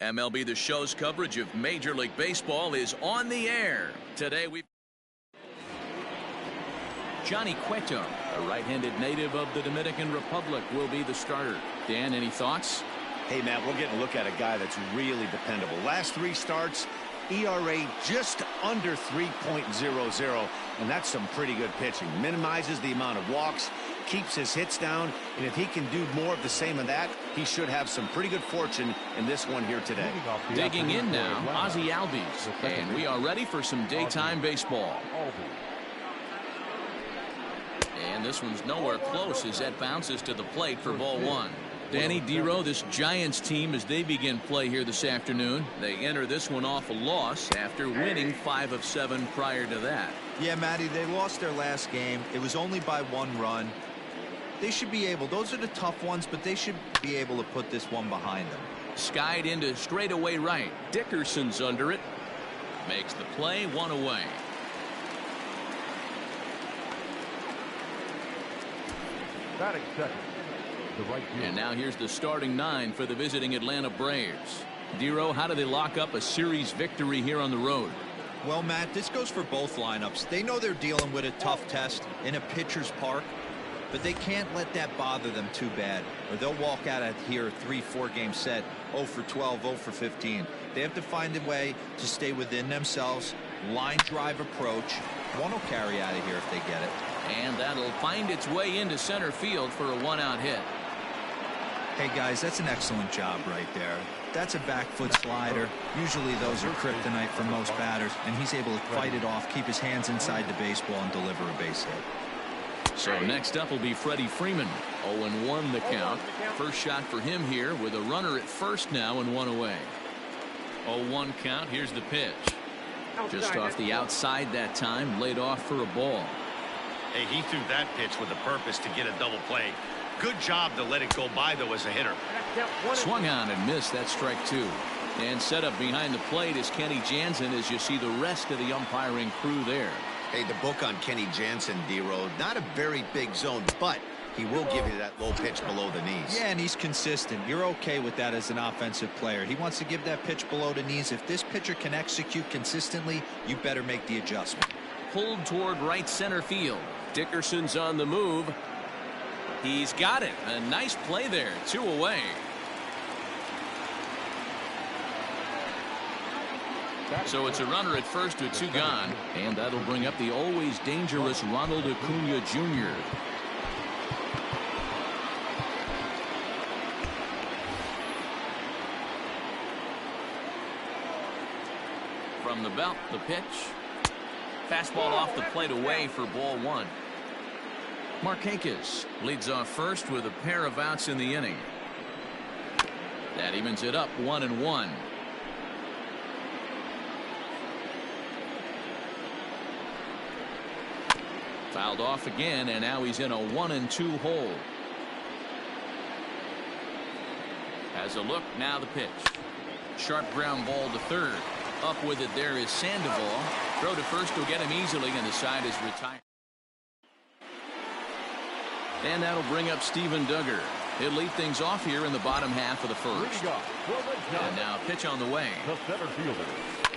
MLB The Show's coverage of Major League Baseball is on the air. Today Johnny Cueto, a right-handed native of the Dominican Republic, will be the starter. Dan, any thoughts? Hey, Matt, we're getting a look at a guy that's really dependable. Last 3 starts, ERA just under 3.00, and that's some pretty good pitching. Minimizes the amount of walks, keeps his hits down, and if he can do more of the same of that, he should have some pretty good fortune in this one here today. Digging in now, Ozzie Albies, and we are ready for some daytime baseball. And this one's nowhere close as that bounces to the plate for ball 1. Danny Dero, this Giants team, as they begin play here this afternoon, they enter this one off a loss after winning 5 of 7 prior to that. Yeah, Matty, they lost their last game. It was only by 1 run. They should be able, those are the tough ones, but they should be able to put this one behind them. Skied into straightaway right. Dickerson's under it. Makes the play, 1 away. Batting second. And now here's the starting 9 for the visiting Atlanta Braves. Dero, how do they lock up a series victory here on the road? Well, Matt, this goes for both lineups. They know they're dealing with a tough test in a pitcher's park, but they can't let that bother them too bad, or they'll walk out of here a 3-4 game set, 0 for 12, 0 for 15. They have to find a way to stay within themselves, line drive approach. One will carry out of here if they get it. And that'll find its way into center field for a 1-out hit. Hey, guys, that's an excellent job right there. That's a back foot slider. Usually those are kryptonite for most batters, and he's able to fight it off, keep his hands inside the baseball, and deliver a base hit. So next up will be Freddie Freeman. 0-1 the count. First shot for him here with a runner at first now and 1 away. 0-1 count. Here's the pitch. Just off the outside that time, laid off for a ball. Hey, he threw that pitch with a purpose to get a double play. Good job to let it go by, though, as a hitter. Swung on and missed. That strike 2. And set up behind the plate is Kenny Jansen as you see the rest of the umpiring crew there. Hey, the book on Kenny Jansen, D-Road, not a very big zone, but he will give you that low pitch below the knees. Yeah, and he's consistent. You're okay with that as an offensive player. He wants to give that pitch below the knees. If this pitcher can execute consistently, you better make the adjustment. Pulled toward right center field. Dickerson's on the move. He's got it. A nice play there. 2 away. So it's a runner at first with 2 gone. And that'll bring up the always dangerous Ronald Acuna Jr. From the belt, the pitch. Fastball off the plate away for ball 1. Markakis leads off first with a pair of outs in the inning. That evens it up 1-1. Fouled off again, and now he's in a 1-2 hole. Has a look, now the pitch. Sharp ground ball to third. Up with it there is Sandoval. Throw to first will get him easily, and the side is retired. And that'll bring up Steven Duggar. He'll lead things off here in the bottom half of the first. And now pitch on the way.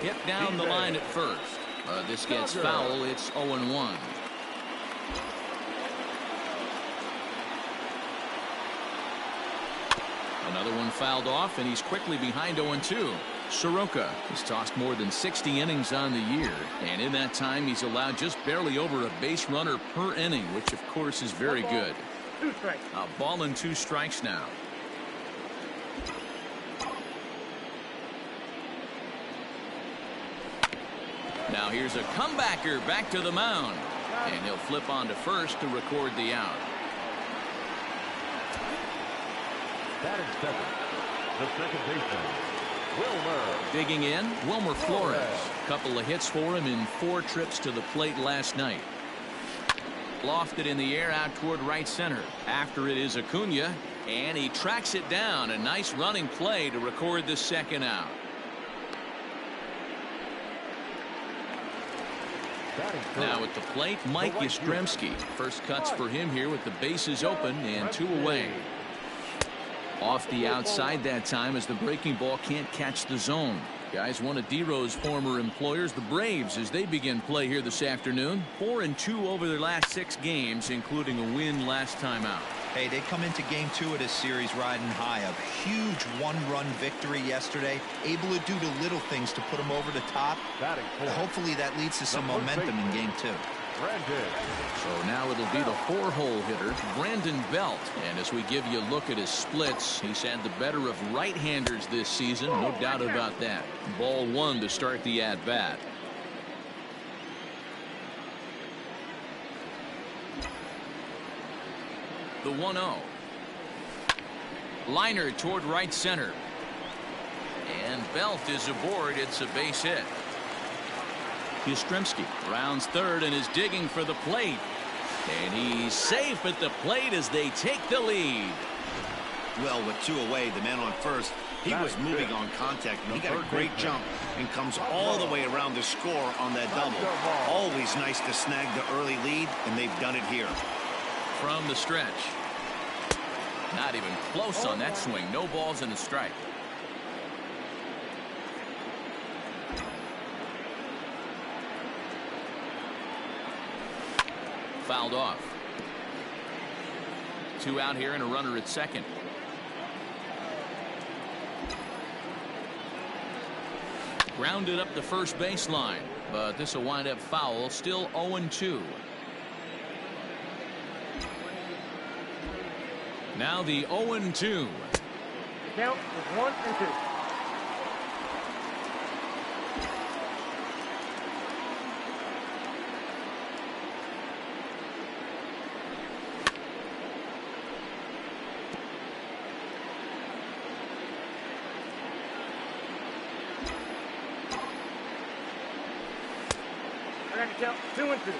Hit down the line at first. This gets foul. It's 0-1. Another one fouled off, and he's quickly behind 0-2. Soroka has tossed more than 60 innings on the year, and in that time he's allowed just barely over a base runner per inning, which of course is very good. 2 strikes. A ball and 2 strikes now. Now here's a comebacker back to the mound, and he'll flip on to first to record the out. Batting second, the second baseman, Wilmer. Digging in, Wilmer Flores. Couple of hits for him in 4 trips to the plate last night. Lofted in the air out toward right center. After it is Acuna, and he tracks it down. A nice running play to record the second out. Now at the plate, Mike Yastrzemski. First cuts for him here with the bases open and 2 away. Off the outside that time as the breaking ball can't catch the zone. Guys, one of D-Rose former employers, the Braves, as they begin play here this afternoon. 4-2 over their last 6 games, including a win last time out. Hey, they come into game 2 of this series riding high. A huge one-run victory yesterday. Able to do the little things to put them over the top. Hopefully that leads to some momentum in game 2. So now it'll be the 4-hole hitter, Brandon Belt. And as we give you a look at his splits, he's had the better of right-handers this season. No doubt about that. Ball 1 to start the at-bat. The 1-0. Liner toward right center. And Belt is aboard. It's a base hit. Yastrzemski rounds third and is digging for the plate. And he's safe at the plate as they take the lead. Well, with 2 away, the man on first, he was moving on contact, and he got a great jump and comes all the way around to score on that double. Always nice to snag the early lead, and they've done it here. From the stretch. Not even close on that swing. No balls and a strike. Fouled off. 2 out here and a runner at second. Grounded up the first baseline, but this will wind up foul. Still 0-2. Now the 0-2. Count is 1 and 2. I got to count 2 and 2.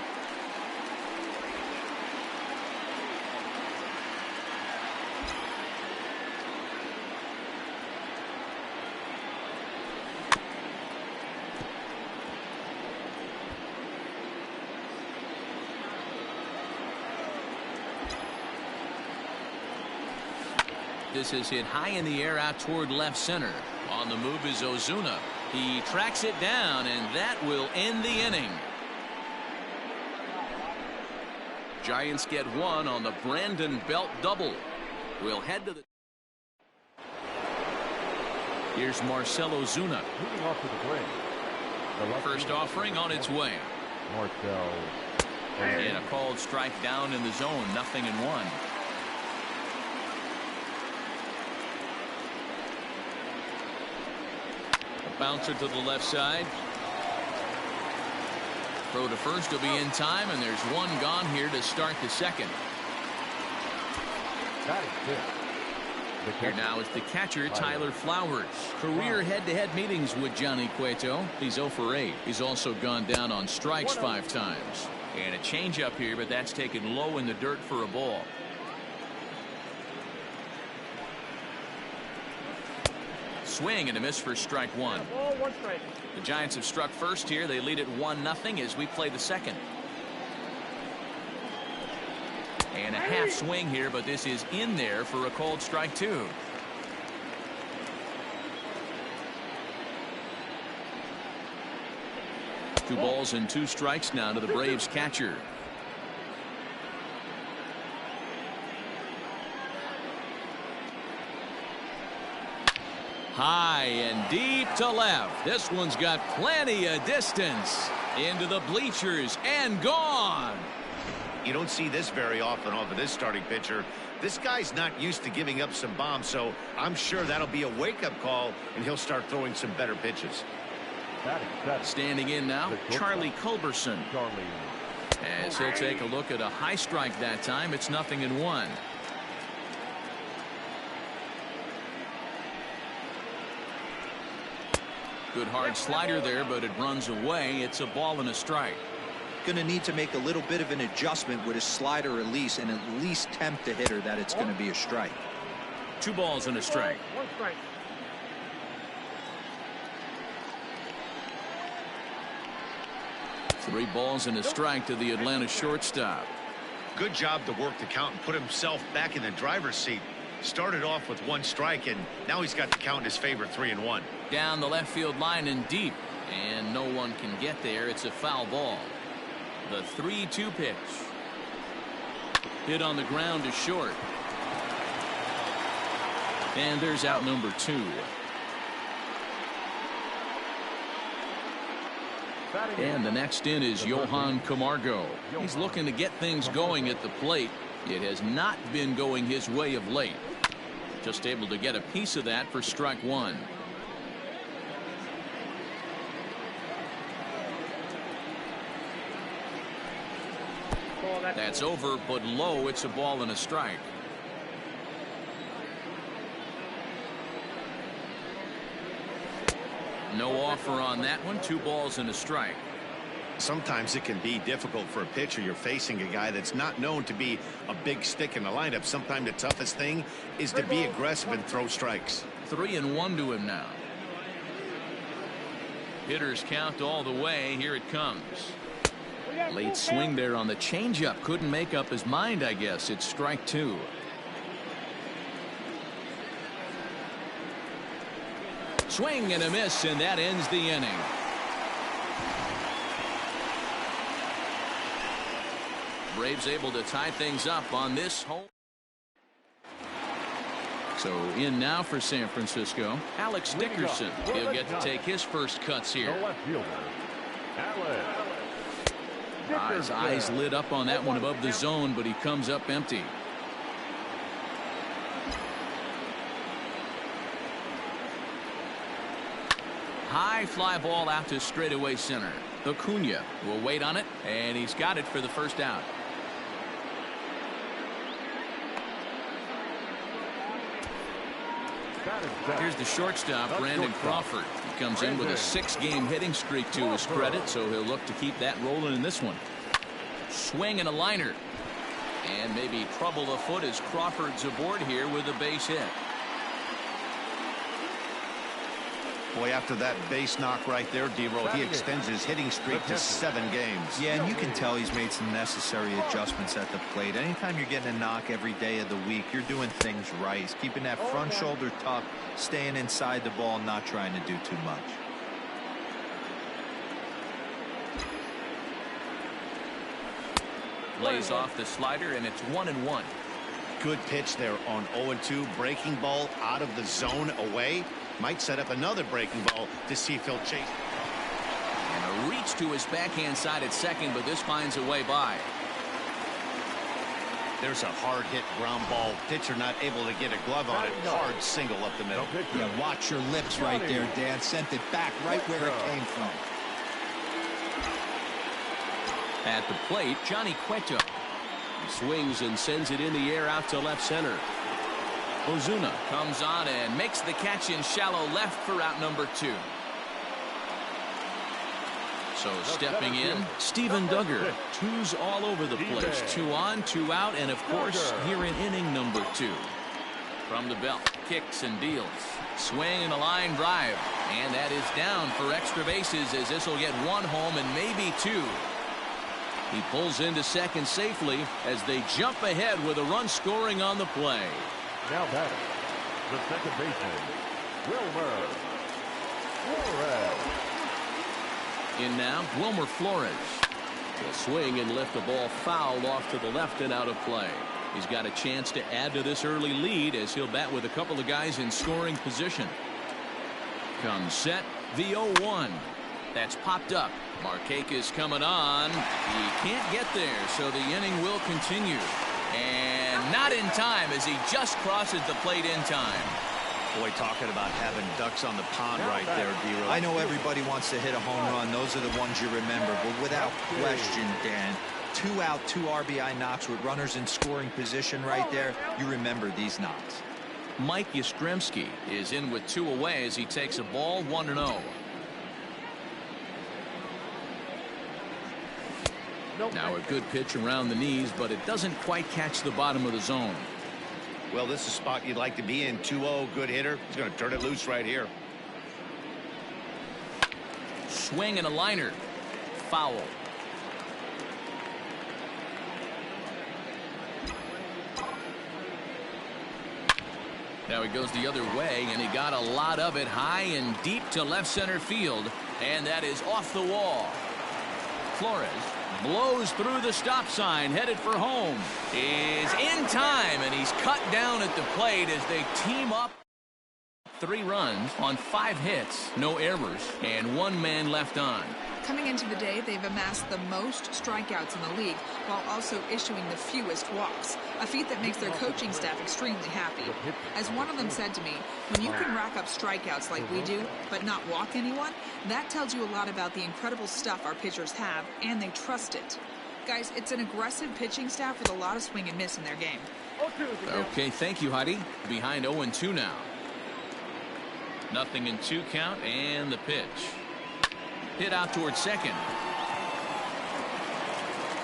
This is hit high in the air out toward left center. On the move is Ozuna. He tracks it down, and that will end the inning. Giants get 1 on the Brandon Belt double. We'll head to the... Here's Marcell Ozuna. Moving off to the plate. First offering on its way. Marcell. And a called strike down in the zone. 0-1. Bouncer to the left side. Throw to first will be in time, and there's 1 gone here to start the second. Here now is the catcher, Tyler Flowers. Career head-to-head meetings with Johnny Cueto. He's 0 for 8. He's also gone down on strikes 5 times. And a changeup here, but that's taken low in the dirt for a ball. Swing and a miss for strike 1. The Giants have struck first here. They lead it 1-0 as we play the second. And a half swing here, but this is in there for a called strike 2. Two balls and 2 strikes now to the Braves catcher. High and deep to left. This one's got plenty of distance into the bleachers and gone. You don't see this very often off of this starting pitcher. This guy's not used to giving up some bombs, so I'm sure that'll be a wake-up call, and he'll start throwing some better pitches. Standing in now, Charlie Culberson. As he'll take a look at a high strike that time. It's 0-1. Good hard slider there, but it runs away. It's a ball and a strike. Going to need to make a little bit of an adjustment with his slider release and at least tempt the hitter that it's going to be a strike. 2 balls and a strike. 1 strike. Three balls and a strike to the Atlanta shortstop. Good job to work the count and put himself back in the driver's seat. Started off with 1 strike, and now he's got the count in his favor, 3-1. Down the left field line and deep, and no one can get there. It's a foul ball. The 3-2 pitch. Hit on the ground is short. And there's out number 2. And the next in is Johan Camargo. He's looking to get things going at the plate. It has not been going his way of late. Just able to get a piece of that for strike 1. That's over, but low. It's a ball and a strike. No offer on that one. 2 balls and a strike. Sometimes it can be difficult for a pitcher. You're facing a guy that's not known to be a big stick in the lineup. Sometimes the toughest thing is to be aggressive and throw strikes. 3-1 to him now. Hitters count all the way. Here it comes. Late swing there on the changeup. Couldn't make up his mind, I guess. It's strike 2. Swing and a miss, and that ends the inning. Braves able to tie things up on this home. So in now for San Francisco, Alex Dickerson. He'll get to take his first cuts here. His eyes lit up on that one above the zone, but he comes up empty. High fly ball out to straightaway center. Acuna will wait on it, and he's got it for the first out. Here's the shortstop, Brandon Crawford. He comes in with a 6-game hitting streak to his credit, so he'll look to keep that rolling in this one. Swing and a liner. And maybe trouble afoot as Crawford's aboard here with a base hit. Boy, after that base knock right there, D-Roll, he extends his hitting streak to 7 games. Yeah, and you can tell he's made some necessary adjustments at the plate. Anytime you're getting a knock every day of the week, you're doing things right. He's keeping that front shoulder tucked, staying inside the ball, not trying to do too much. Lays off the slider, and it's 1-1. Good pitch there on 0-2. Breaking ball out of the zone away. Might set up another breaking ball to see if he'll chase. And a reach to his backhand side at second, but this finds a way by. There's a hard hit ground ball. Pitcher not able to get a glove on it. Hard single up the middle. Yeah, watch your lips right there, Dan. Sent it back right where it came from. At the plate, Johnny Cueto. He swings and sends it in the air out to left center. Ozuna comes on and makes the catch in shallow left for out number 2. So stepping in, Steven Duggar. 2s all over the place. 2 on, 2 out, and of course here in inning number 2. From the belt, kicks and deals. Swing and a line drive, and that is down for extra bases as this will get 1 home and maybe 2. He pulls into second safely as they jump ahead with a run scoring on the play. Now batting, the second baseman, Wilmer Flores. In now, Wilmer Flores. He'll swing and lift the ball foul off to the left and out of play. He's got a chance to add to this early lead as he'll bat with a couple of guys in scoring position. Comes set, the 0-1. That's popped up. Markakis coming on. He can't get there, so the inning will continue. And not in time as he just crosses the plate in time. Boy, talking about having ducks on the pond right there, D-Roll. I know everybody wants to hit a home run. Those are the ones you remember. But without question, Dan, 2 out, 2 RBI knocks with runners in scoring position right there. You remember these knocks. Mike Yastrzemski is in with 2 away as he takes a ball 1-0. Now a good pitch around the knees, but it doesn't quite catch the bottom of the zone. Well, this is a spot you'd like to be in. 2-0, good hitter. He's going to turn it loose right here. Swing and a liner. Foul. Now he goes the other way, and he got a lot of it high and deep to left center field, and that is off the wall. Flores blows through the stop sign, headed for home. Is in time, and he's cut down at the plate as they team up. 3 runs on 5 hits, no errors, and 1 man left on. Coming into the day, they've amassed the most strikeouts in the league while also issuing the fewest walks, a feat that makes their coaching staff extremely happy. As one of them said to me, when you can rack up strikeouts like we do but not walk anyone, that tells you a lot about the incredible stuff our pitchers have, and they trust it. Guys, it's an aggressive pitching staff with a lot of swing and miss in their game. Okay, thank you, Heidi. Behind 0-2 now. 0-2 count, and the pitch. Hit out towards second.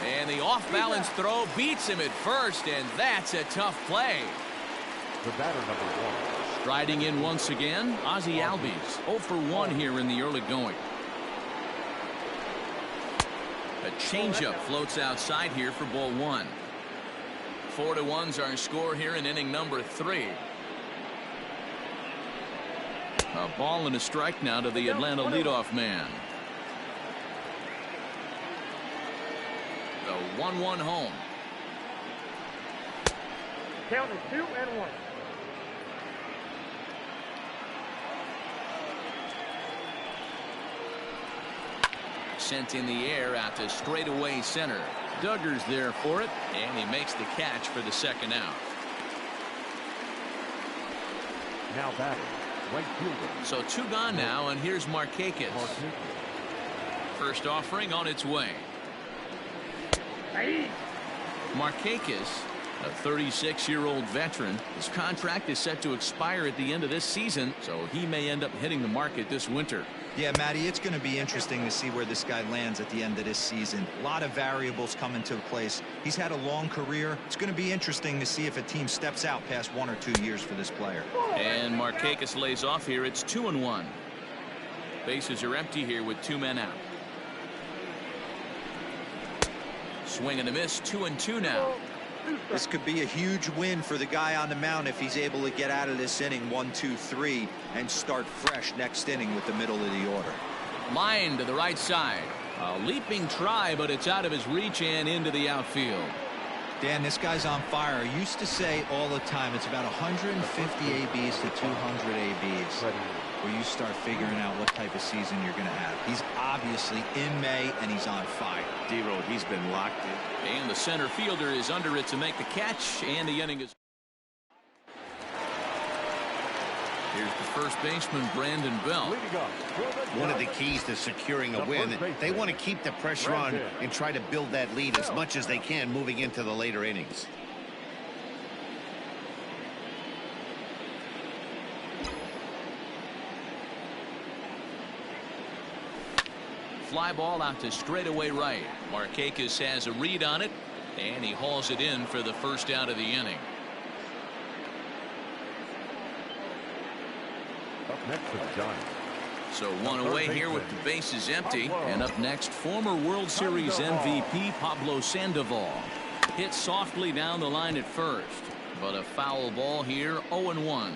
And the off-balance throw beats him at first, and that's a tough play. The batter, number 1. Striding in once again, Ozzie Albies. 0 for 1 here in the early going. A changeup floats outside here for ball 1. 4-1's our score here in inning number 3. A ball and a strike now to the Atlanta leadoff man. The 1-1 home. Count is 2-1. Sent in the air out to straightaway center. Duggar's there for it, and he makes the catch for the second out. Now batting, right fielder. So 2 gone now, and here's Markakis. First offering on its way. Markakis, a 36-year-old veteran. His contract is set to expire at the end of this season, so he may end up hitting the market this winter. Yeah, Matty, it's going to be interesting to see where this guy lands at the end of this season. A lot of variables come into place. He's had a long career. It's going to be interesting to see if a team steps out past 1 or 2 years for this player. And Markakis lays off here. It's 2-1. Bases are empty here with 2 men out. Swing and a miss. 2-2 now. This could be a huge win for the guy on the mound if he's able to get out of this inning 1, 2, 3 and start fresh next inning with the middle of the order. Line to the right side. A leaping try, but it's out of his reach and into the outfield. Dan, this guy's on fire. I used to say all the time it's about 150 ABs to 200 ABs where you start figuring out what type of season you're going to have. He's obviously in May, and he's on fire. D-Road, he's been locked in. And the center fielder is under it to make the catch, and the inning is. Here's the first baseman, Brandon Belt. One of the keys to securing a win, they want to keep the pressure on and try to build that lead as much as they can moving into the later innings. Fly ball out to straightaway right. Markakis has a read on it, and he hauls it in for the first out of the inning. Up next for the Giants. So 1 away here with the bases empty. And up next, former World Series MVP Pablo Sandoval. Hit softly down the line at first, but a foul ball here. 0-1.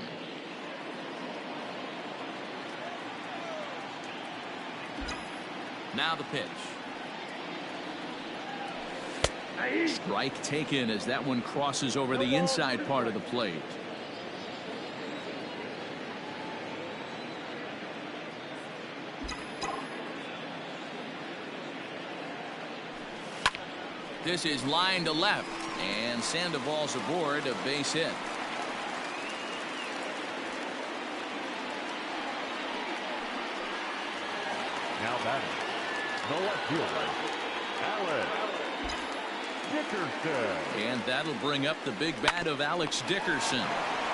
Now the pitch. Strike taken as that one crosses over the inside part of the plate. This is line to left, and Sandoval's aboard, a base hit. Now batting, the left fielder, Alex Dickerson. And that'll bring up the big bat of Alex Dickerson.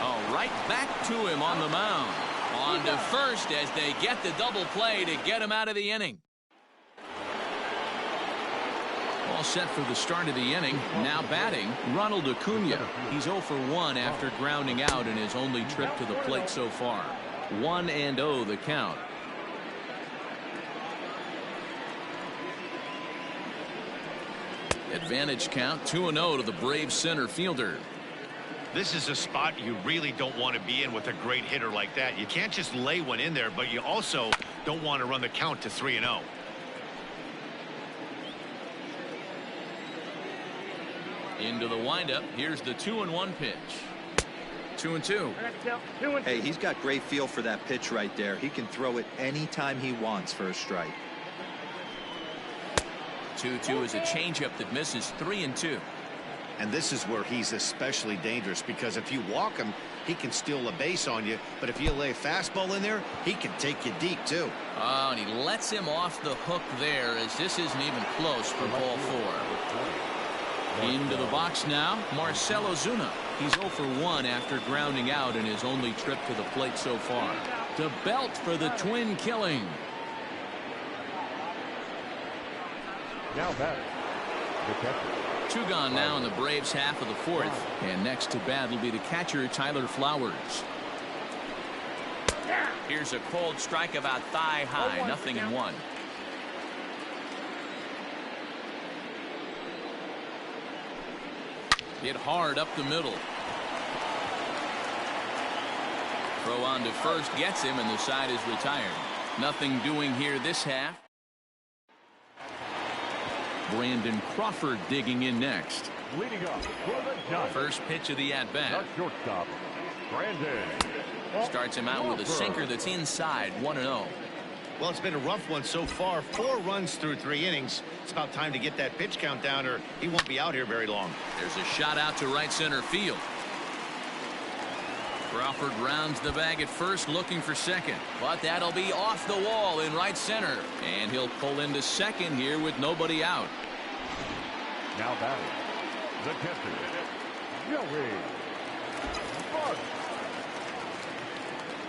Oh, right back to him on the mound. On to first as they get the double play to get him out of the inning. All set for the start of the inning. Now batting, Ronald Acuna. He's 0 for 1 after grounding out in his only trip to the plate so far. 1-0 the count. Advantage count 2-0 to the Braves center fielder. This is a spot you really don't want to be in with a great hitter like that. You can't just lay one in there, but you also don't want to run the count to 3-0. Into the windup. Here's the 2-1 pitch. 2-2. Hey, he's got great feel for that pitch right there. He can throw it anytime he wants for a strike. 2-2 is a changeup that misses. 3-2. And this is where he's especially dangerous, because if you walk him, he can steal a base on you. But if you lay a fastball in there, he can take you deep, too. Oh, and he lets him off the hook there, as this isn't even close for ball 4. Into the box now, Marcell Ozuna. He's 0 for 1 after grounding out in his only trip to the plate so far. To Belt for the twin killing. Now batting, the catcher. 2 gone now in the Braves half of the 4th. And next to bat will be the catcher, Tyler Flowers. Here's a cold strike about thigh high. 0-1. Hit hard up the middle. Throw on to first gets him, and the side is retired. Nothing doing here this half. Brandon Crawford digging in next. Leading up for the Giants. First pitch of the at-bat. The shortstop, Brandon. Starts him out with a sinker that's inside. 1-0. Well, it's been a rough one so far. 4 runs through 3 innings. It's about time to get that pitch count down, or he won't be out here very long. There's a shot out to right center field. Crawford rounds the bag at first, looking for second. But that'll be off the wall in right center. And he'll pull into second here with nobody out. Now batting, the catcher, Joey Bart.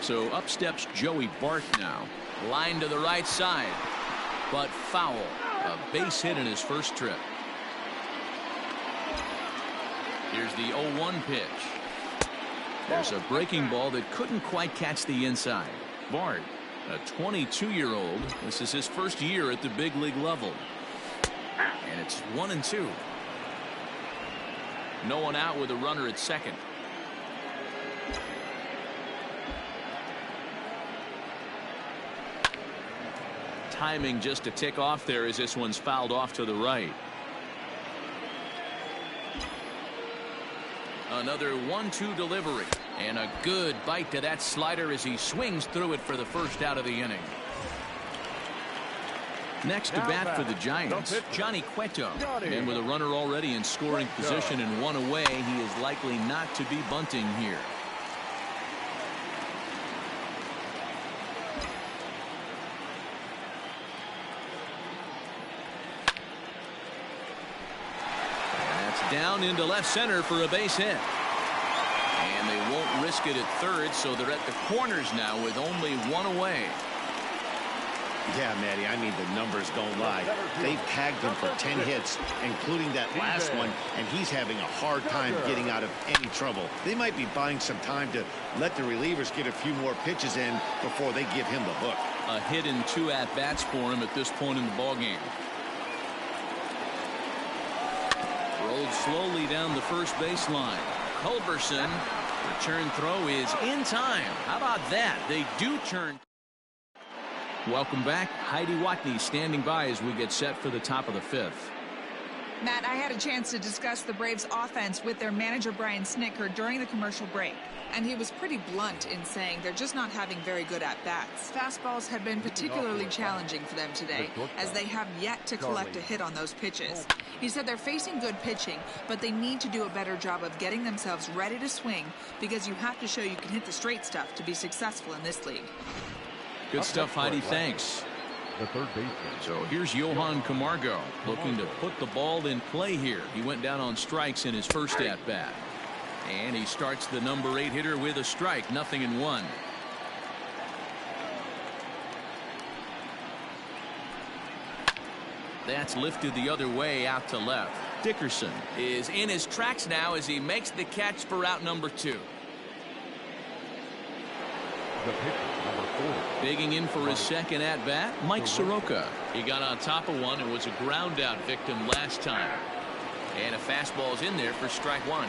So up steps Joey Bart now. Line to the right side. But foul. A base hit in his first trip. Here's the 0-1 pitch. There's a breaking ball that couldn't quite catch the inside. Bart, a 22-year-old. This is his first year at the big league level. And it's 1-2. No one out with a runner at second. Timing just a tick off there as this one's fouled off to the right. Another 1-2 delivery, and a good bite to that slider as he swings through it for the first out of the inning. Next to bat for the Giants, Johnny Cueto. And with a runner already in scoring position and 1 away, he is likely not to be bunting here. Down into left center for a base hit. And they won't risk it at third, so they're at the corners now with only 1 away. Yeah, Matty, I mean, the numbers don't lie. They've tagged him for 10 hits, including that last one, and he's having a hard time getting out of any trouble. They might be buying some time to let the relievers get a few more pitches in before they give him the hook. A hit and 2 at-bats for him at this point in the ballgame. Rolled slowly down the first baseline. Culberson. Return throw is in time. How about that? They do turn. Welcome back. Heidi Watney standing by as we get set for the top of the 5th. Matt, I had a chance to discuss the Braves offense with their manager Brian Snitker during the commercial break, and he was pretty blunt in saying they're just not having very good at-bats. Fastballs have been particularly challenging for them today, as they have yet to collect a hit on those pitches. He said they're facing good pitching, but they need to do a better job of getting themselves ready to swing, because you have to show you can hit the straight stuff to be successful in this league. Good stuff, Heidi. Thanks. The third baseman. So here's Johan Camargo looking to put the ball in play here. He went down on strikes in his first at-bat. And he starts the number 8 hitter with a strike. 0-1. That's lifted the other way out to left. Dickerson is in his tracks now as he makes the catch for out number 2. The pitcher, number 4. Digging in for his second at-bat, Mike Soroka. He got on top of one and was a ground-out victim last time. And a fastball's in there for strike 1.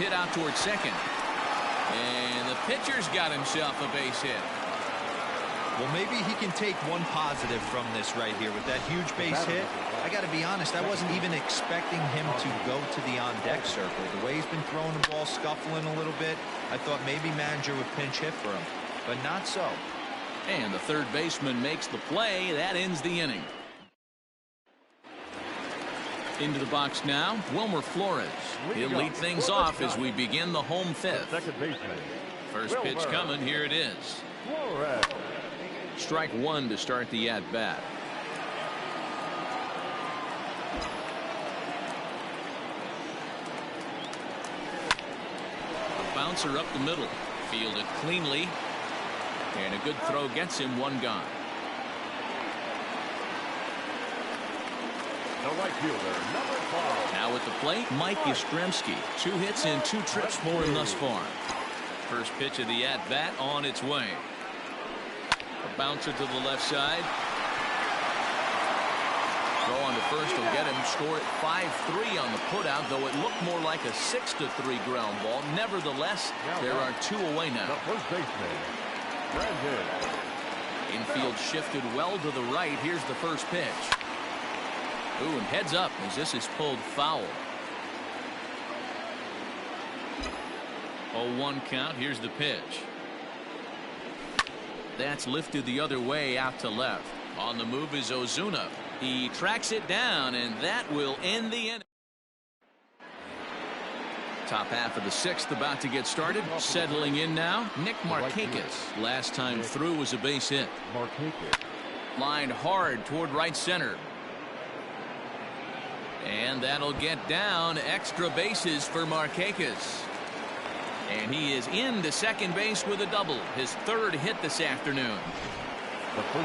Hit out towards second. And the pitcher's got himself a base hit. Well, maybe he can take one positive from this right here with that huge base hit. I got to be honest, I wasn't even expecting him to go to the on-deck circle. The way he's been throwing the ball, scuffling a little bit, I thought maybe manager would pinch hit for him, but not so. And the third baseman makes the play. That ends the inning. Into the box now, Wilmer Flores. He'll lead things off as we begin the home fifth. Second baseman. First pitch coming. Here it is. Flores. Strike one to start the at-bat. A bouncer up the middle. Fielded cleanly. And a good throw gets him one gone. The right fielder, number 5. Now at the plate, Mike Yastrzemski. 2 hits and 2 trips for him thus far. First pitch of the at-bat on its way. A bouncer to the left side. Throw on to first will get him. Score at 5-3 on the putout, though it looked more like a 6-3 ground ball. Nevertheless, there are 2 away now. The first baseman, Brandon. Infield shifted well to the right. Here's the first pitch. Ooh, and heads up as this is pulled foul. 0-1 count. Here's the pitch. That's lifted the other way out to left. On the move is Ozuna. He tracks it down, and that will end the inning. Top half of the 6th about to get started. Settling in now, Nick Markakis. Last time through was a base hit. Lined hard toward right center. And that'll get down. Extra bases for Markakis. And he is into second base with a double. His 3rd hit this afternoon.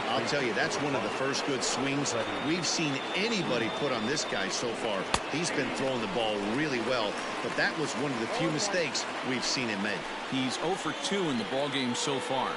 I'll tell you, that's one of the first good swings we've seen anybody put on this guy so far. He's been throwing the ball really well, but that was one of the few mistakes we've seen him make. He's 0 for 2 in the ballgame so far.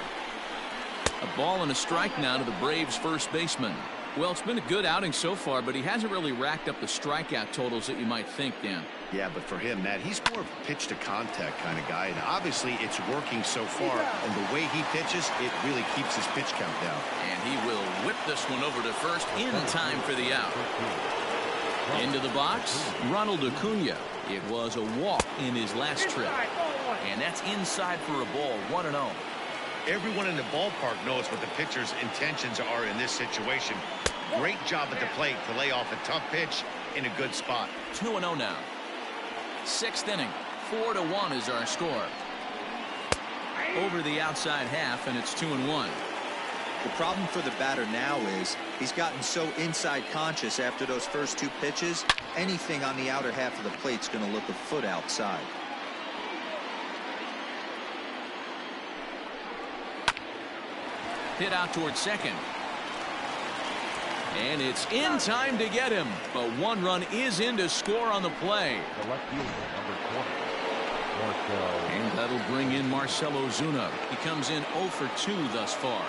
A ball and a strike now to the Braves first baseman. Well, it's been a good outing so far, but he hasn't really racked up the strikeout totals that you might think, Dan. Yeah, but for him, Matt, he's more of a pitch-to-contact kind of guy, and obviously it's working so far, and the way he pitches, it really keeps his pitch count down. And he will whip this one over to first in time for the out. Into the box, Ronald Acuna. It was a walk in his last trip, and that's inside for a ball, 1-0. Everyone in the ballpark knows what the pitcher's intentions are in this situation. Great job at the plate to lay off a tough pitch in a good spot. 2-0 now. 6th inning. 4-1 is our score. Over the outside half, and it's 2-1. The problem for the batter now is he's gotten so inside conscious after those first 2 pitches. Anything on the outer half of the plate's going to look a foot outside. Hit out towards second. And it's in time to get him. But 1 run is in to score on the play. The left fielder, number 20, Marcell. And that'll bring in Marcell Ozuna. He comes in 0 for 2 thus far.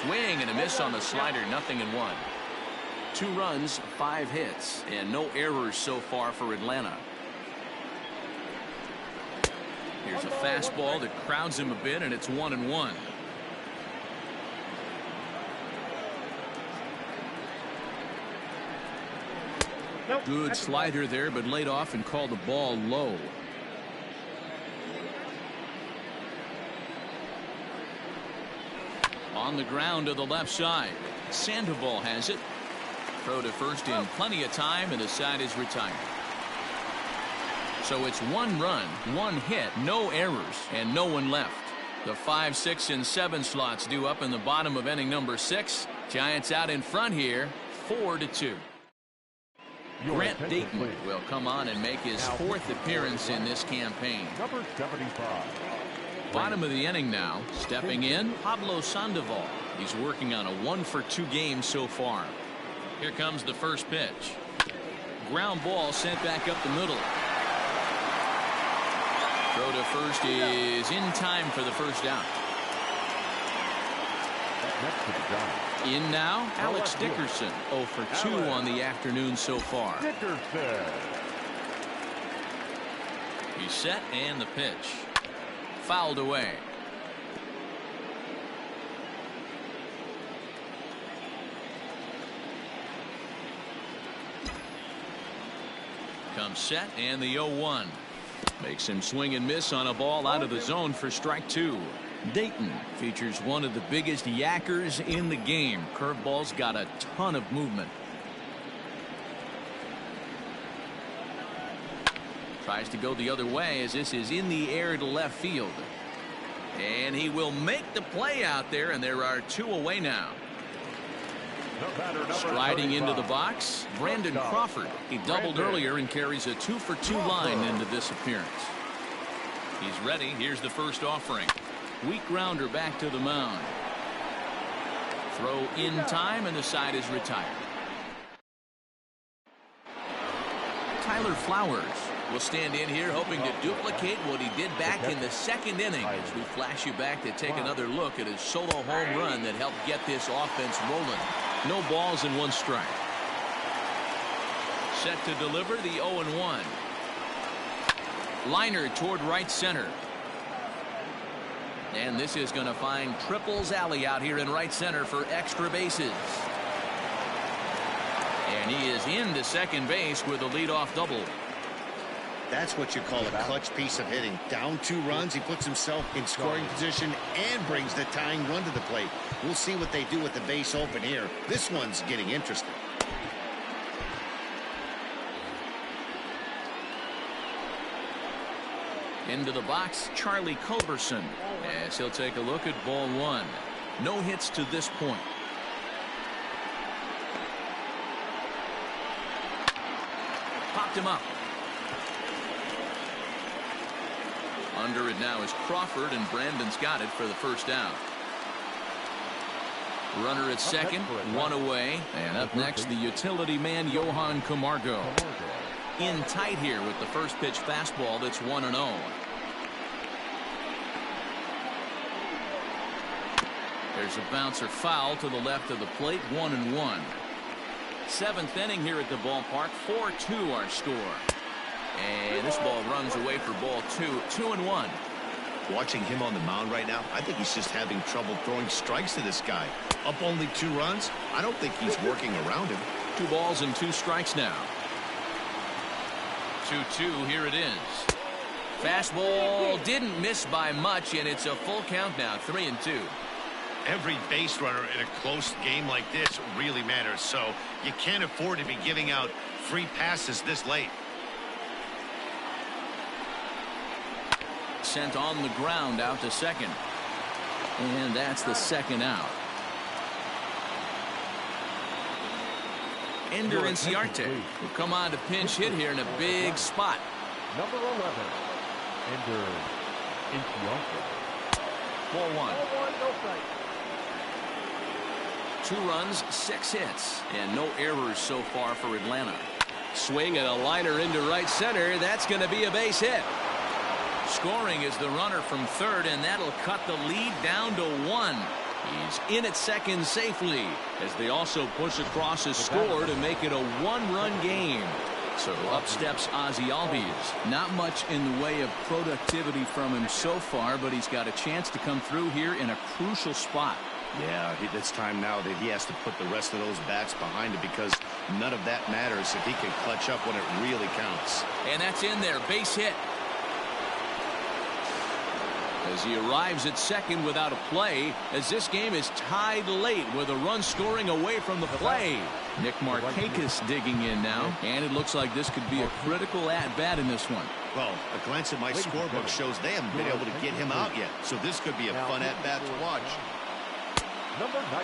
Swing and a miss on the slider, 0-1. 2 runs, 5 hits, and no errors so far for Atlanta. Here's a fastball that crowds him a bit, and it's 1-1. Good slider there, but laid off and called the ball low. On the ground to the left side. Sandoval has it. Throw to first in plenty of time, and the side is retired. So it's 1 run, 1 hit, no errors, and no one left. The 5, 6, and 7 slots due up in the bottom of inning number 6. Giants out in front here, 4-2. Grant Dayton will come on and make his 4th appearance in this campaign. Number 75. Bottom of the inning now. Stepping in, Pablo Sandoval. He's working on a 1 for 2 game so far. Here comes the first pitch. Ground ball sent back up the middle. Throw to first is in time for the first down. Next to the Giants. In now, Alex Dickerson. 0 for 2 on the afternoon so far. Dickerson. He's set and the pitch. Fouled away. Comes set and the 0-1. Makes him swing and miss on a ball out of the zone for strike two. Dayton features one of the biggest yackers in the game. Curveball's got a ton of movement. Tries to go the other way as this is in the air to left field. And he will make the play out there, and there are two away now. Striding into the box, Brandon Crawford. He doubled earlier and carries a 2-for-2 line into this appearance. He's ready. Here's the first offering. Weak grounder back to the mound. Throw in time, and the side is retired. Tyler Flowers will stand in here hoping to duplicate what he did back in the second inning as we flash you back to take another look at his solo home run that helped get this offense rolling. No balls and one strike. Set to deliver the 0-1. Liner toward right center. And this is going to find Triples Alley out here in right center for extra bases. And he is into second base with a leadoff double. That's what you call a clutch piece of hitting. Down 2 runs, he puts himself in scoring position and brings the tying run to the plate. We'll see what they do with the base open here. This one's getting interesting. Into the box, Charlie Culberson, as he'll take a look at ball one. No hits to this point. Popped him up. Under it now is Crawford, and Brandon's got it for the first down. Runner at second, one away, and up next the utility man Johan Camargo. In tight here with the first pitch fastball that's 1-0. There's a bouncer foul to the left of the plate, 1-1. Seventh inning here at the ballpark, 4-2 our score. And this ball runs away for ball two, 2-1. Watching him on the mound right now, I think he's just having trouble throwing strikes to this guy. Up only 2 runs, I don't think he's working around him. 2 balls and 2 strikes now. 2-2, here it is. Fastball didn't miss by much, and it's a full count now, 3-2. Every base runner in a close game like this really matters, so you can't afford to be giving out free passes this late. Sent on the ground out to second. And that's the second out. Ender Inciarte will come on to pinch hit here in a big spot. Number 11, Ender Inciarte. Ball one. No strike. 2 runs, 6 hits, and no errors so far for Atlanta. Swing and a liner into right center. That's going to be a base hit. Scoring is the runner from third, and that'll cut the lead down to 1. He's in at second safely as they also push across a score to make it a 1-run game. So up steps Ozzie Albies. Not much in the way of productivity from him so far, but he's got a chance to come through here in a crucial spot. Yeah, it's time now that he has to put the rest of those bats behind it, because none of that matters if he can clutch up when it really counts. And that's in there, base hit. As he arrives at second without a play, as this game is tied late with a run scoring away from the play. Nick Markakis digging in now, and it looks like this could be a critical at-bat in this one. Well, a glance at my scorebook shows they haven't been able to get him out yet, so this could be a fun at-bat to watch.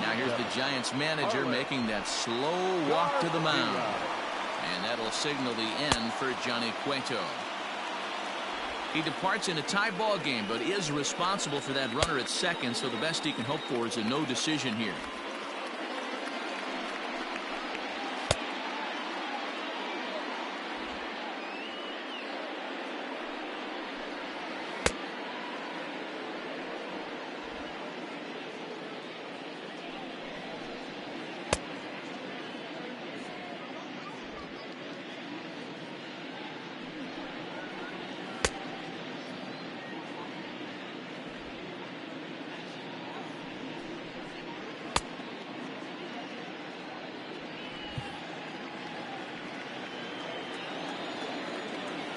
Now here's the Giants manager making that slow walk to the mound. And that'll signal the end for Johnny Cueto. He departs in a tie ball game, but is responsible for that runner at second, so the best he can hope for is a no decision here.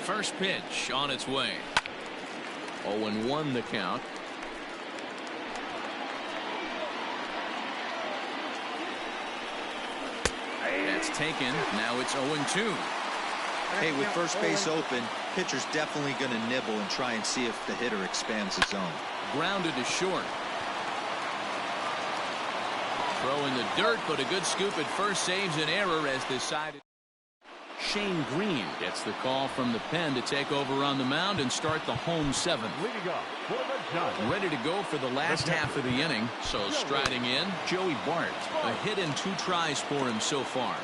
First pitch on its way. 0-1 the count. That's taken. Now it's 0-2. Hey, with first base open, pitcher's definitely going to nibble and try and see if the hitter expands his zone. Grounded to short. Throw in the dirt, but a good scoop at first saves an error as decided. Shane Green gets the call from the pen to take over on the mound and start the home seventh. Leading up for the Giants. Ready to go for the last half of the inning. So striding in, Joey Bart. A hit and 2 tries for him so far.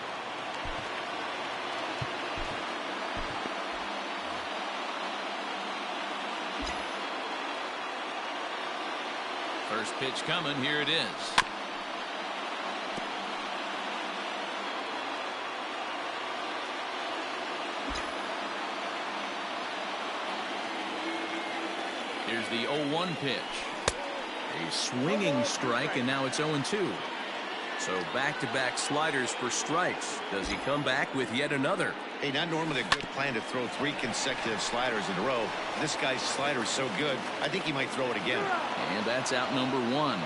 First pitch coming. Here it is. Here's the 0-1 pitch. A swinging strike, and now it's 0-2. So back-to-back sliders for strikes. Does he come back with yet another? Hey, not normally a good plan to throw 3 consecutive sliders in a row. This guy's slider is so good, I think he might throw it again. And that's out number 1.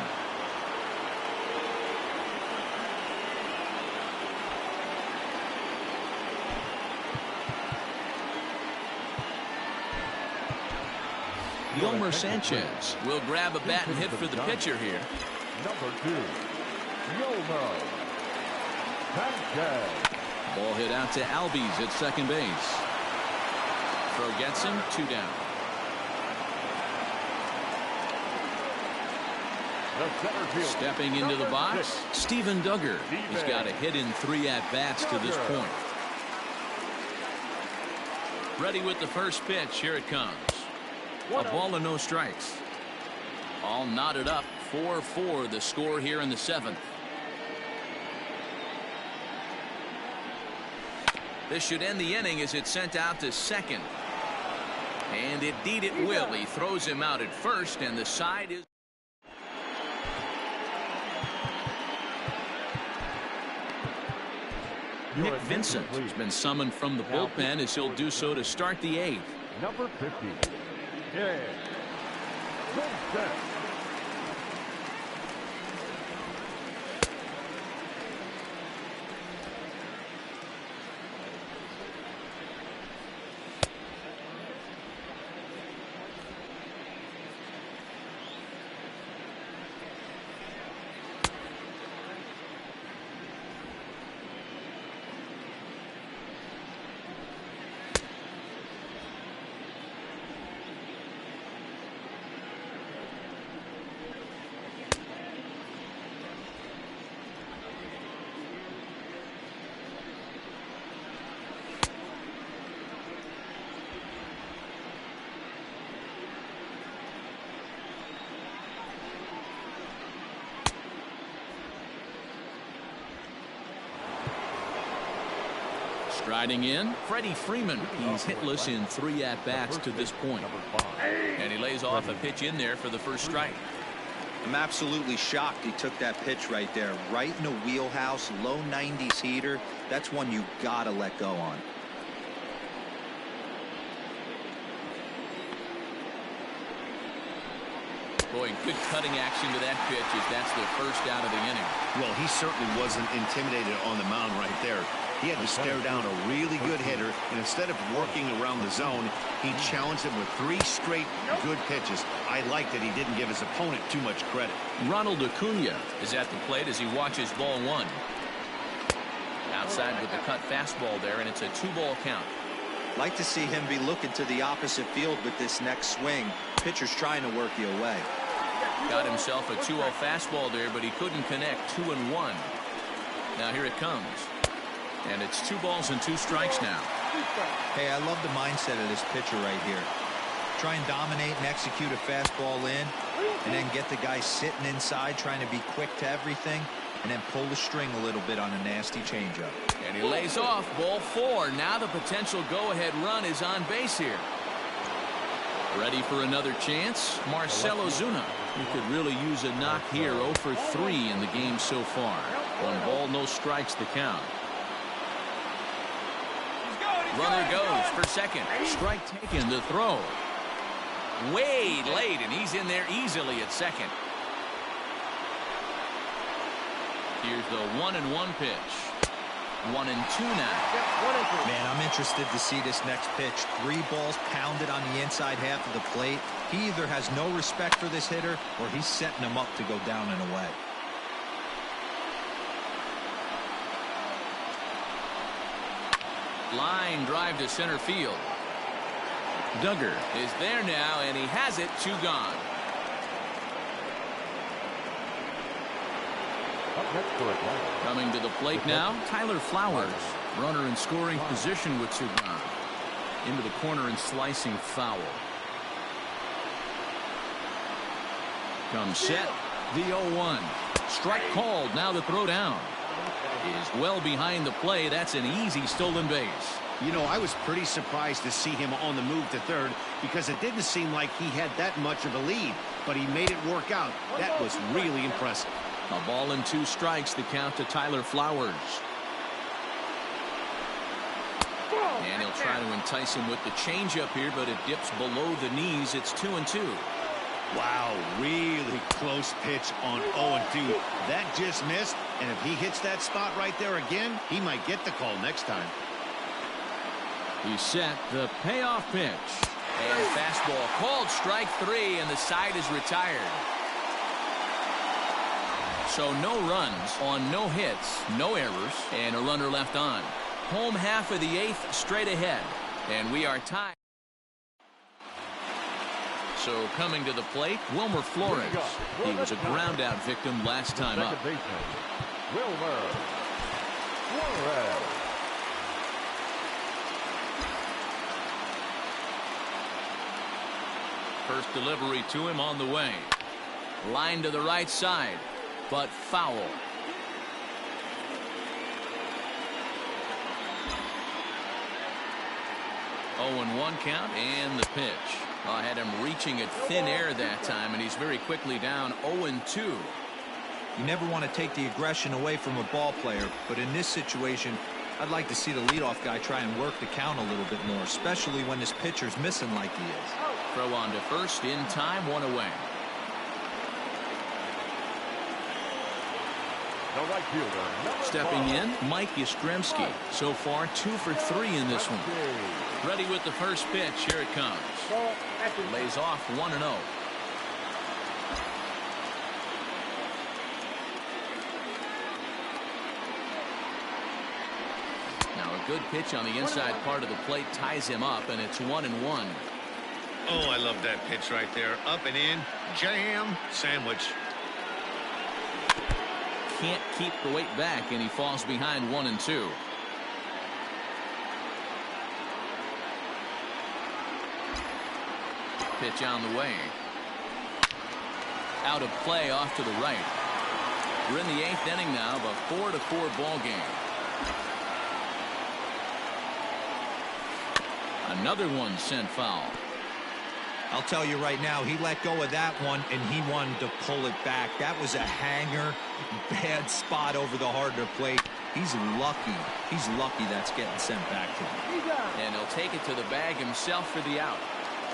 Yolmer Sanchez will grab a bat and hit for the pitcher here. Number 2, Yolmer Sanchez. Ball hit out to Albies at second base. Throw gets him, 2 down. Stepping into the box, Steven Duggar. He's got a hit in 3 at-bats to this point. Ready with the first pitch. Here it comes. A ball and no strikes. All knotted up. 4-4 the score here in the 7th. This should end the inning as it's sent out to second. And indeed it will. He throws him out at first, and the side is. Nick Vincent has been summoned from the bullpen as he'll do so to start the 8th. Number 50. Yeah. Vincent. Striding in, Freddie Freeman. He's hitless in 3 at-bats to this point. And he lays off a pitch in there for the first strike. I'm absolutely shocked he took that pitch right there. Right in the wheelhouse, low 90s heater. That's one you gotta let go on. Boy, good cutting action to that pitch as that's the first out of the inning. Well, he certainly wasn't intimidated on the mound right there. He had to stare down a really good hitter, and instead of working around the zone, he challenged him with 3 straight good pitches. I like that he didn't give his opponent too much credit. Ronald Acuna is at the plate as he watches ball 1. Outside with the cut fastball there, and it's a 2-ball count. Like to see him be looking to the opposite field with this next swing. Pitcher's trying to work you away. Got himself a 2-0 fastball there, but he couldn't connect. 2-1. Now here it comes. And it's 2 balls and 2 strikes now. Hey, I love the mindset of this pitcher right here. Try and dominate and execute a fastball in, and then get the guy sitting inside trying to be quick to everything, and then pull the string a little bit on a nasty changeup. And he lays off. Ball 4. Now the potential go-ahead run is on base here. Ready for another chance? Marcell Ozuna. He could really use a knock here. 0 for 3 in the game so far. 1 ball, no strikes the count. Runner goes for second. Strike taken to throw. Way late, and he's in there easily at second. Here's the 1-1 pitch. 1-2 now. Man, I'm interested to see this next pitch. 3 balls pounded on the inside half of the plate. He either has no respect for this hitter or he's setting him up to go down and away. Line drive to center field. Duggar is there now, and he has it. 2 gone. Coming to the plate now, Tyler Flowers. Runner in scoring position with 2 gone. Into the corner and slicing foul. Comes set. The 0-1. Strike called. Now the throw down is well behind the play. That's an easy stolen base. You know, I was pretty surprised to see him on the move to third because it didn't seem like he had that much of a lead, but he made it work out. That was really impressive. A ball and 2 strikes, the count to Tyler Flowers. And he'll try to entice him with the changeup here, but it dips below the knees. It's 2-2. Wow, really close pitch on 0-2. That just missed, and if he hits that spot right there again, he might get the call next time. He's set. The payoff pitch. And fastball called strike 3, and the side is retired. So no runs on no hits, no errors, and a runner left on. Home half of the 8th straight ahead, and we are tied. So coming to the plate, Wilmer Flores. He was a ground out victim last time up. Wilmer Flores. First delivery to him on the way. Line to the right side, but foul. Oh, and 1 count, and the pitch. I had him reaching at thin air that time, and he's very quickly down 0-2. You never want to take the aggression away from a ball player, but in this situation, I'd like to see the leadoff guy try and work the count a little bit more, especially when this pitcher's missing like he is. Throw on to first in time, 1 away. The right fielder, Stepping in, Mike Yastrzemski. So far, 2 for 3 in this one. Ready with the first pitch. Here it comes. Lays off 1-0. Now a good pitch on the inside part of the plate ties him up, and it's 1-1. Oh, I love that pitch right there. Up and in, jam, sandwich. Can't keep the weight back, and he falls behind 1-2. Pitch on the way. Out of play off to the right. We're in the 8th inning now of a 4-4 ball game. Another one sent foul. I'll tell you right now, he let go of that one, and he wanted to pull it back. That was a hanger, bad spot over the harder plate. He's lucky. He's lucky that's getting sent back to him. And he'll take it to the bag himself for the out.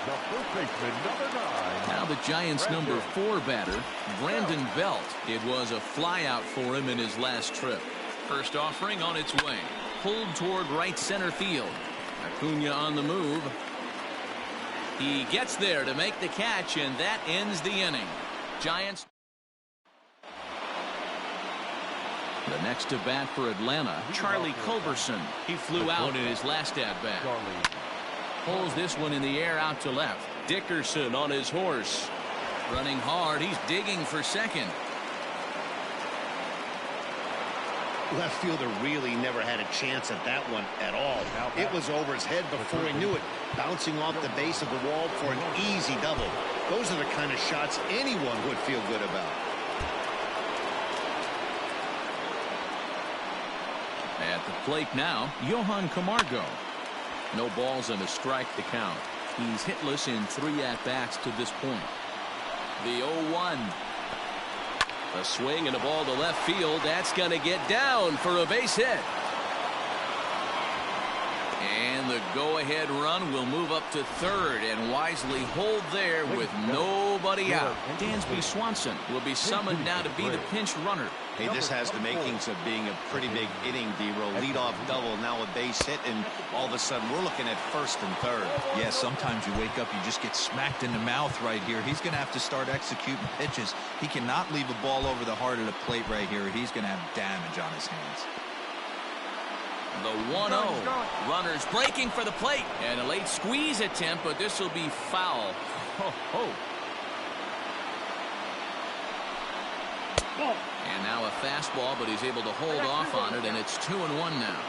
the first baseman, number 9. Now the Giants' number 4 batter, Brandon Belt. It was a flyout for him in his last trip. First offering on its way. Pulled toward right center field. Acuna on the move. He gets there to make the catch, and that ends the inning. Giants. The next to bat for Atlanta, Charlie Culberson. He flew out in his last at-bat. Pulls this one in the air out to left. Dickerson on his horse. Running hard. He's digging for second. Left fielder really never had a chance at that one at all. It was over his head before he knew it, bouncing off the base of the wall for an easy double. Those are the kind of shots anyone would feel good about. At the plate now, Johan Camargo. No balls and a strike to count. He's hitless in 3 at-bats to this point. The 0-1. A swing and a ball to left field. That's going to get down for a base hit. And the go-ahead run will move up to third and wisely hold there with nobody out. Dansby Swanson will be summoned now to be the pinch runner. Hey, this has the makings of being a pretty big inning, D-Row. Leadoff double, now a base hit, and all of a sudden we're looking at first and third. Yeah, sometimes you wake up, you just get smacked in the mouth right here. He's going to have to start executing pitches. He cannot leave a ball over the heart of the plate right here. He's going to have damage on his hands. The 1-0. Runners breaking for the plate. And a late squeeze attempt, but this will be foul. Ho-ho. And now a fastball, but he's able to hold off on it, and it's 2-1 now.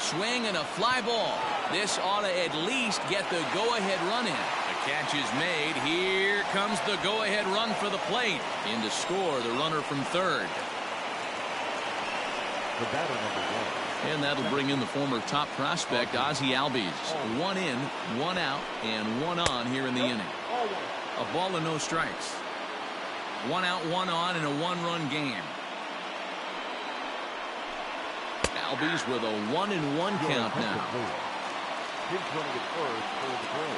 Swing and a fly ball. This ought to at least get the go-ahead run in. The catch is made. Here comes the go-ahead run for the plate. In to score, the runner from third. The batter, number 1. And that'll bring in the former top prospect, Ozzie Albies. 1 in, 1 out, and 1 on here in the inning. A ball and no strikes. 1 out, 1 on in a 1-run game. Albies with a 1-1 count now. He's running at first for the play.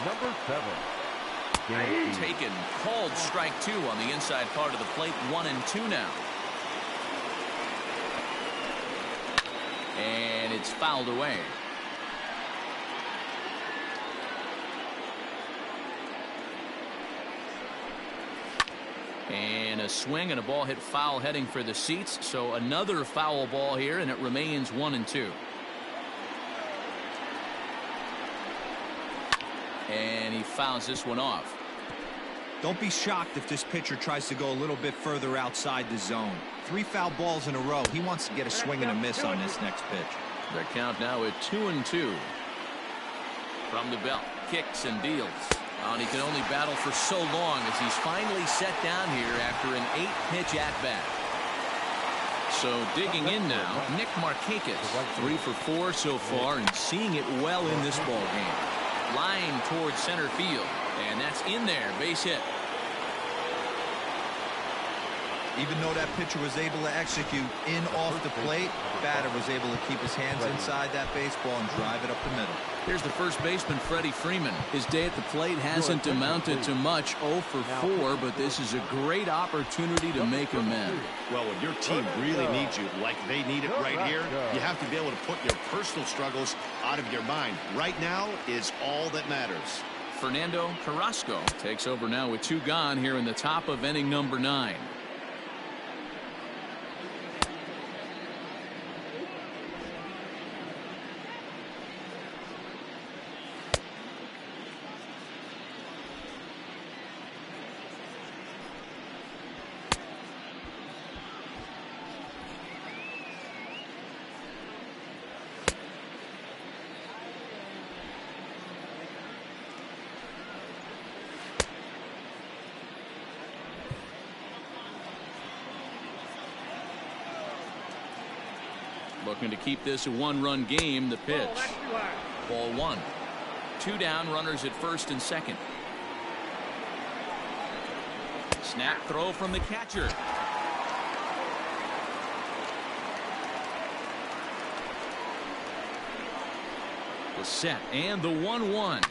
Number 7. Taken, called strike 2 on the inside part of the plate. 1-2 now. And it's fouled away. And a swing and a ball hit foul heading for the seats. So another foul ball here, and it remains 1-2. And he fouls this one off. Don't be shocked if this pitcher tries to go a little bit further outside the zone. 3 foul balls in a row. He wants to get a swing and a miss on this next pitch. The count now at 2-2. From the belt, kicks and deals. And he can only battle for so long as he's finally set down here after an 8-pitch at-bat. So digging in now, Nick Markakis, 3 for 4 so far and seeing it well in this ball game. Line towards center field, and that's in there, base hit. Even though that pitcher was able to execute in off the plate, batter was able to keep his hands inside that baseball and drive it up the middle. Here's the first baseman, Freddie Freeman. His day at the plate hasn't amounted to much, 0 for 4, but this is a great opportunity to make amends. Well, when your team really needs you, like they need it right here, you have to be able to put your personal struggles out of your mind. Right now is all that matters. Fernando Carrasco takes over now with 2 gone here in the top of inning number 9. Looking to keep this a 1-run game. The pitch. Ball 1. 2 down, runners at first and second. Snap throw from the catcher. The set and the 1-1.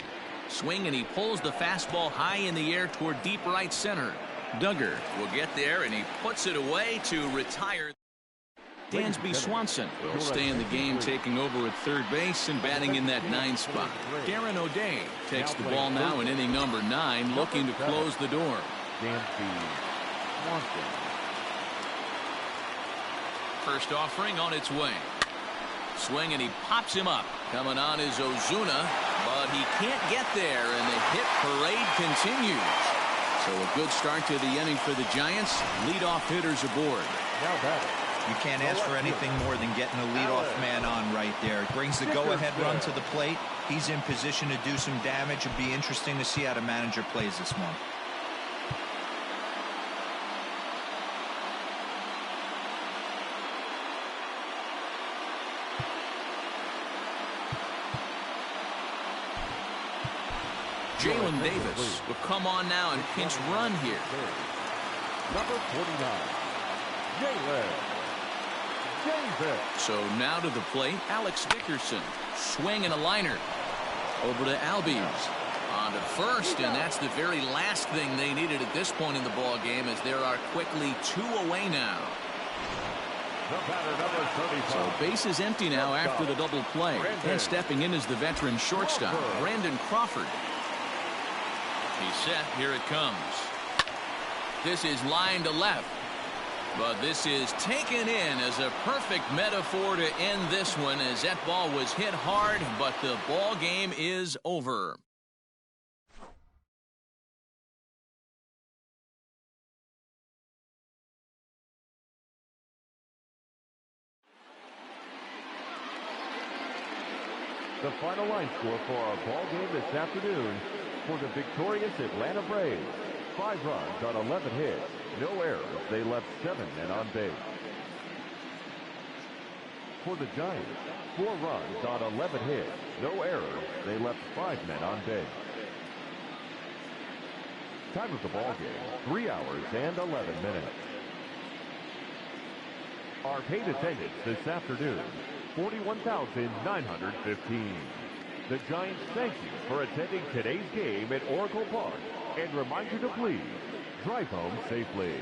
Swing, and he pulls the fastball high in the air toward deep right center. Duggar will get there, and he puts it away to retire. Dansby Swanson will stay in the game, taking over at third base and batting in that 9 spot. Darren O'Day takes the ball now in inning number 9, looking to close the door. Dansby Swanson. First offering on its way. Swing, and he pops him up. Coming on is Ozuna, but he can't get there, and the hit parade continues. So a good start to the inning for the Giants. Leadoff hitters aboard. Now batter. You can't ask for anything more than getting a leadoff man on right there. It brings the go-ahead run to the plate. He's in position to do some damage. It'll be interesting to see how the manager plays this one. Jalen Davis will come on now and pinch run here. Number 49, Jalen Davis. So now to the plate, Alex Dickerson. Swing and a liner. Over to Albies. On to first, and that's the very last thing they needed at this point in the ball game, as there are quickly 2 away now. The batter, number 35. So base is empty now after the double play. And stepping in is the veteran shortstop, Brandon Crawford. He's set. Here it comes. This is line to left. But this is taken in as a perfect metaphor to end this one, as that ball was hit hard, but the ball game is over. The final line score for our ball game this afternoon for the victorious Atlanta Braves. 5 runs on 11 hits, no errors. They left 7 men on base. For the Giants, 4 runs on 11 hits, no errors. They left 5 men on base. Time of the ball game, 3 hours and 11 minutes. Our paid attendance this afternoon, 41,915. The Giants thank you for attending today's game at Oracle Park and remind you to please drive home safely.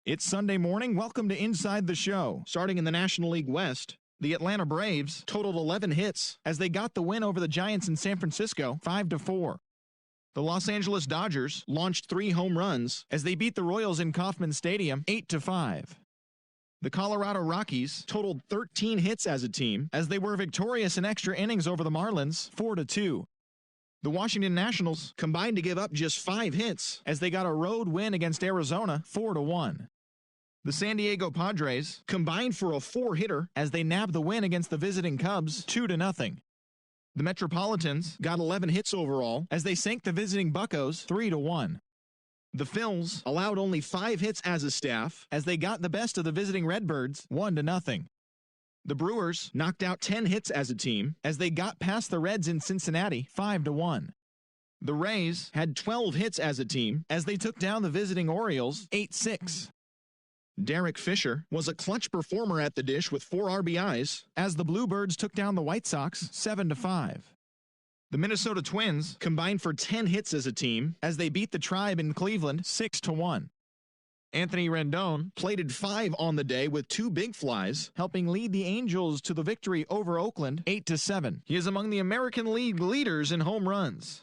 It's Sunday morning. Welcome to Inside the Show. Starting in the National League West, the Atlanta Braves totaled 11 hits as they got the win over the Giants in San Francisco 5-4. The Los Angeles Dodgers launched 3 home runs as they beat the Royals in Kauffman Stadium 8-5. The Colorado Rockies totaled 13 hits as a team as they were victorious in extra innings over the Marlins 4-2. The Washington Nationals combined to give up just 5 hits as they got a road win against Arizona 4-1. The San Diego Padres combined for a 4-hitter as they nabbed the win against the visiting Cubs 2-0. The Metropolitans got 11 hits overall as they sank the visiting Buccos 3-1. The Phils allowed only 5 hits as a staff as they got the best of the visiting Redbirds 1-0. The Brewers knocked out 10 hits as a team as they got past the Reds in Cincinnati 5-1. The Rays had 12 hits as a team as they took down the visiting Orioles 8-6. Derek Fisher was a clutch performer at the dish with 4 RBIs as the Bluebirds took down the White Sox 7-5. The Minnesota Twins combined for 10 hits as a team as they beat the Tribe in Cleveland 6-1. Anthony Rendon plated 5 on the day with 2 big flies, helping lead the Angels to the victory over Oakland 8-7. He is among the American League leaders in home runs.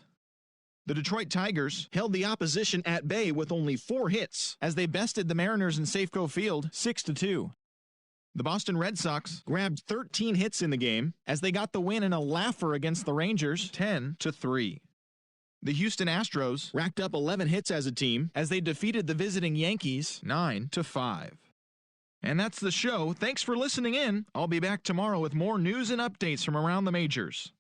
The Detroit Tigers held the opposition at bay with only 4 hits as they bested the Mariners in Safeco Field 6-2. The Boston Red Sox grabbed 13 hits in the game as they got the win in a laugher against the Rangers 10-3. The Houston Astros racked up 11 hits as a team as they defeated the visiting Yankees 9-5. And that's the show. Thanks for listening in. I'll be back tomorrow with more news and updates from around the majors.